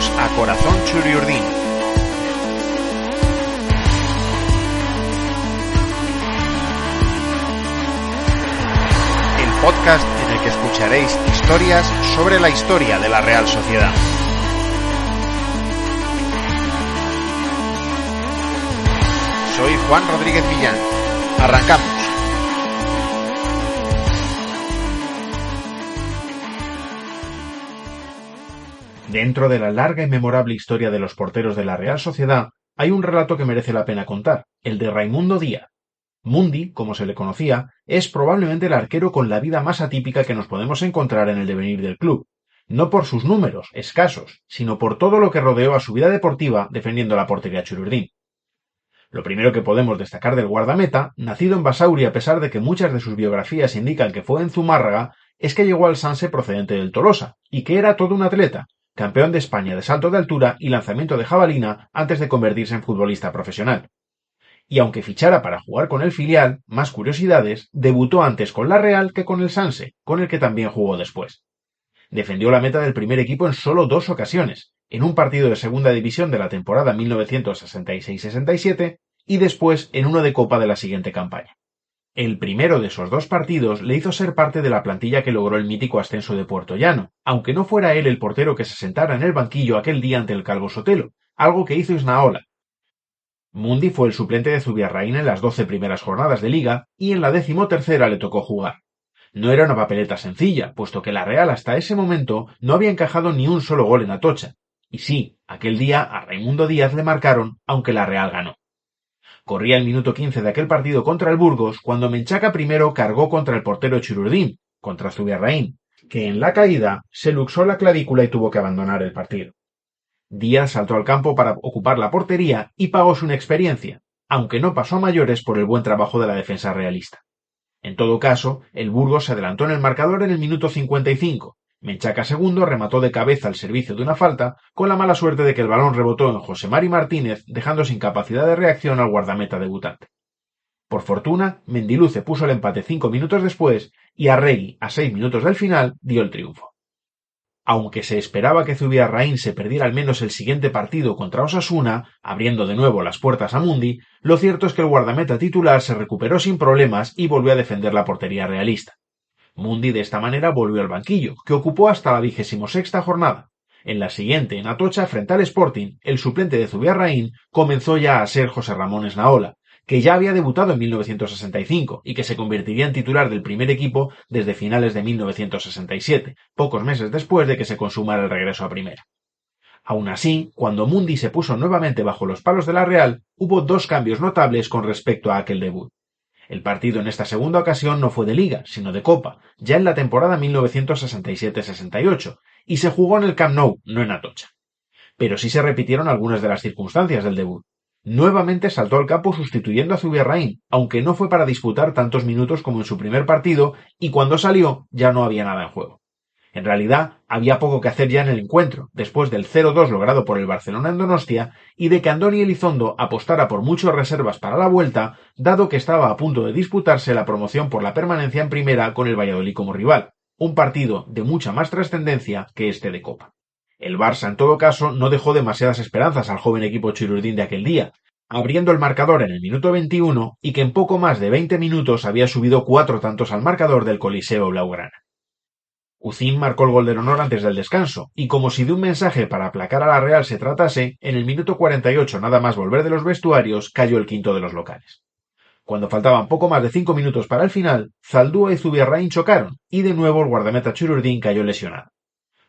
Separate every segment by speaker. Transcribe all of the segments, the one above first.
Speaker 1: Bienvenidos a Corazón Churiurdin. El podcast en el que escucharéis historias sobre la historia de la Real Sociedad. Soy Juan Rodríguez Millán. Arrancamos. Dentro de la larga y memorable historia de los porteros de la Real Sociedad, hay un relato que merece la pena contar, el de Raimundo Díaz. Mundi, como se le conocía, es probablemente el arquero con la vida más atípica que nos podemos encontrar en el devenir del club, no por sus números, escasos, sino por todo lo que rodeó a su vida deportiva defendiendo la portería chururdín. Lo primero que podemos destacar del guardameta, nacido en Basauri a pesar de que muchas de sus biografías indican que fue en Zumárraga, es que llegó al Sanse procedente del Tolosa, y que era todo un atleta, campeón de España de salto de altura y lanzamiento de jabalina antes de convertirse en futbolista profesional. Y aunque fichara para jugar con el filial, más curiosidades, debutó antes con la Real que con el Sanse, con el que también jugó después. Defendió la meta del primer equipo en solo 2 ocasiones, en un partido de segunda división de la temporada 1966-67 y después en uno de Copa de la siguiente campaña. El primero de esos 2 partidos le hizo ser parte de la plantilla que logró el mítico ascenso de Puertollano, aunque no fuera él el portero que se sentara en el banquillo aquel día ante el Calvo Sotelo, algo que hizo Isnaola. Mundi fue el suplente de Zubiarraín en las 12 primeras jornadas de liga y en la 13ª le tocó jugar. No era una papeleta sencilla, puesto que la Real hasta ese momento no había encajado ni un solo gol en Atocha. Y sí, aquel día a Raimundo Díaz le marcaron, aunque la Real ganó. Corría el minuto 15 de aquel partido contra el Burgos cuando Menchaca primero cargó contra el portero Chururdín, contra Zubiarraín, que en la caída se luxó la clavícula y tuvo que abandonar el partido. Díaz saltó al campo para ocupar la portería y pagó su inexperiencia, aunque no pasó a mayores por el buen trabajo de la defensa realista. En todo caso, el Burgos se adelantó en el marcador en el minuto 55. Menchaca segundo remató de cabeza al servicio de una falta, con la mala suerte de que el balón rebotó en José Mari Martínez, dejando sin capacidad de reacción al guardameta debutante. Por fortuna, Mendiluce puso el empate 5 minutos después y Arregui, a 6 minutos del final, dio el triunfo. Aunque se esperaba que Zubiarraín se perdiera al menos el siguiente partido contra Osasuna, abriendo de nuevo las puertas a Mundi, lo cierto es que el guardameta titular se recuperó sin problemas y volvió a defender la portería realista. Mundi de esta manera volvió al banquillo, que ocupó hasta la 26ª jornada. En la siguiente, en Atocha, frente al Sporting, el suplente de Zubiarraín comenzó ya a ser José Ramón Esnaola, que ya había debutado en 1965 y que se convertiría en titular del primer equipo desde finales de 1967, pocos meses después de que se consumara el regreso a primera. Aún así, cuando Mundi se puso nuevamente bajo los palos de la Real, hubo 2 cambios notables con respecto a aquel debut. El partido en esta segunda ocasión no fue de Liga, sino de Copa, ya en la temporada 1967-68, y se jugó en el Camp Nou, no en Atocha. Pero sí se repitieron algunas de las circunstancias del debut. Nuevamente saltó al campo sustituyendo a Zubiarraín, aunque no fue para disputar tantos minutos como en su primer partido, y cuando salió ya no había nada en juego. En realidad, había poco que hacer ya en el encuentro, después del 0-2 logrado por el Barcelona en Donostia, y de que Andoni Elizondo apostara por muchas reservas para la vuelta, dado que estaba a punto de disputarse la promoción por la permanencia en primera con el Valladolid como rival, un partido de mucha más trascendencia que este de Copa. El Barça, en todo caso, no dejó demasiadas esperanzas al joven equipo chururdín de aquel día, abriendo el marcador en el minuto 21 y que en poco más de 20 minutos había subido 4 tantos al marcador del Coliseo Blaugrana. Uzin marcó el gol del honor antes del descanso, y como si de un mensaje para aplacar a la Real se tratase, en el minuto 48 nada más volver de los vestuarios cayó el quinto de los locales. Cuando faltaban poco más de 5 minutos para el final, Zaldúa y Zubiarraín chocaron, y de nuevo el guardameta chururdín cayó lesionado.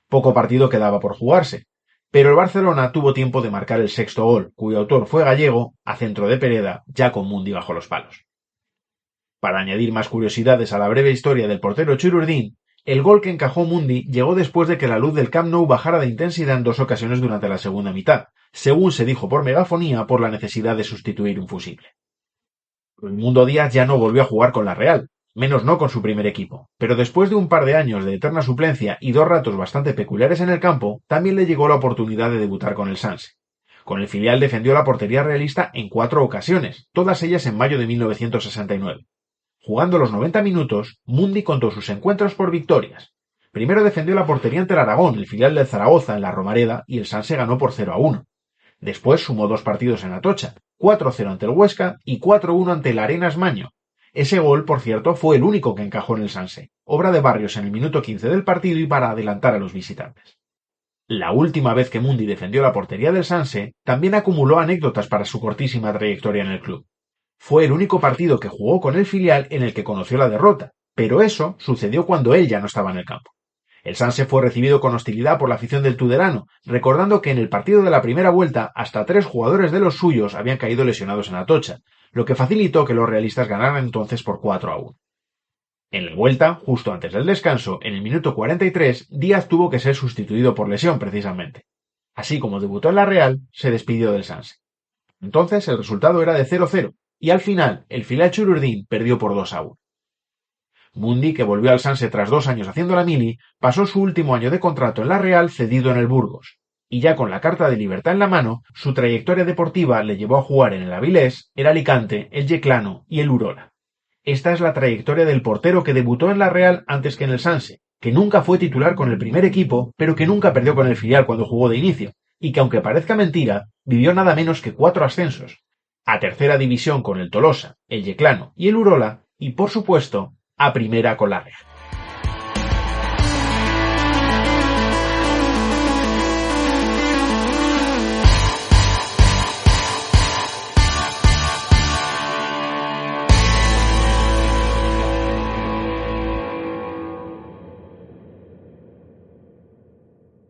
Speaker 1: Poco partido quedaba por jugarse, pero el Barcelona tuvo tiempo de marcar el 6º gol, cuyo autor fue Gallego, a centro de Pereda, ya con Mundi bajo los palos. Para añadir más curiosidades a la breve historia del portero chururdín, el gol que encajó Mundi llegó después de que la luz del Camp Nou bajara de intensidad en 2 ocasiones durante la segunda mitad, según se dijo por megafonía por la necesidad de sustituir un fusible. Raimundo Díaz ya no volvió a jugar con la Real, menos no con su primer equipo, pero después de un par de años de eterna suplencia y 2 ratos bastante peculiares en el campo, también le llegó la oportunidad de debutar con el Sanse. Con el filial defendió la portería realista en 4 ocasiones, todas ellas en mayo de 1969. Jugando los 90 minutos, Mundi contó sus encuentros por victorias. Primero defendió la portería ante el Aragón, el filial del Zaragoza, en la Romareda, y el Sanse ganó por 0-1. Después sumó 2 partidos en Atocha, 4-0 ante el Huesca y 4-1 ante el Arenas Maño. Ese gol, por cierto, fue el único que encajó en el Sanse, obra de Barrios en el minuto 15 del partido y para adelantar a los visitantes. La última vez que Mundi defendió la portería del Sanse, también acumuló anécdotas para su cortísima trayectoria en el club. Fue el único partido que jugó con el filial en el que conoció la derrota, pero eso sucedió cuando él ya no estaba en el campo. El Sanse fue recibido con hostilidad por la afición del Tudelano, recordando que en el partido de la primera vuelta hasta 3 jugadores de los suyos habían caído lesionados en Atocha, lo que facilitó que los realistas ganaran entonces por 4-1. En la vuelta, justo antes del descanso, en el minuto 43, Díaz tuvo que ser sustituido por lesión precisamente. Así como debutó en la Real, se despidió del Sanse. Entonces el resultado era de 0-0, y al final el filial chururdín perdió por 2-1. Mundi, que volvió al Sanse tras 2 años haciendo la mili, pasó su último año de contrato en la Real cedido en el Burgos. Y ya con la carta de libertad en la mano, su trayectoria deportiva le llevó a jugar en el Avilés, el Alicante, el Yeclano y el Urola. Esta es la trayectoria del portero que debutó en la Real antes que en el Sanse, que nunca fue titular con el primer equipo, pero que nunca perdió con el filial cuando jugó de inicio, y que aunque parezca mentira, vivió nada menos que 4 ascensos. A tercera división con el Tolosa, el Yeclano y el Urola, y por supuesto, a primera con la Real.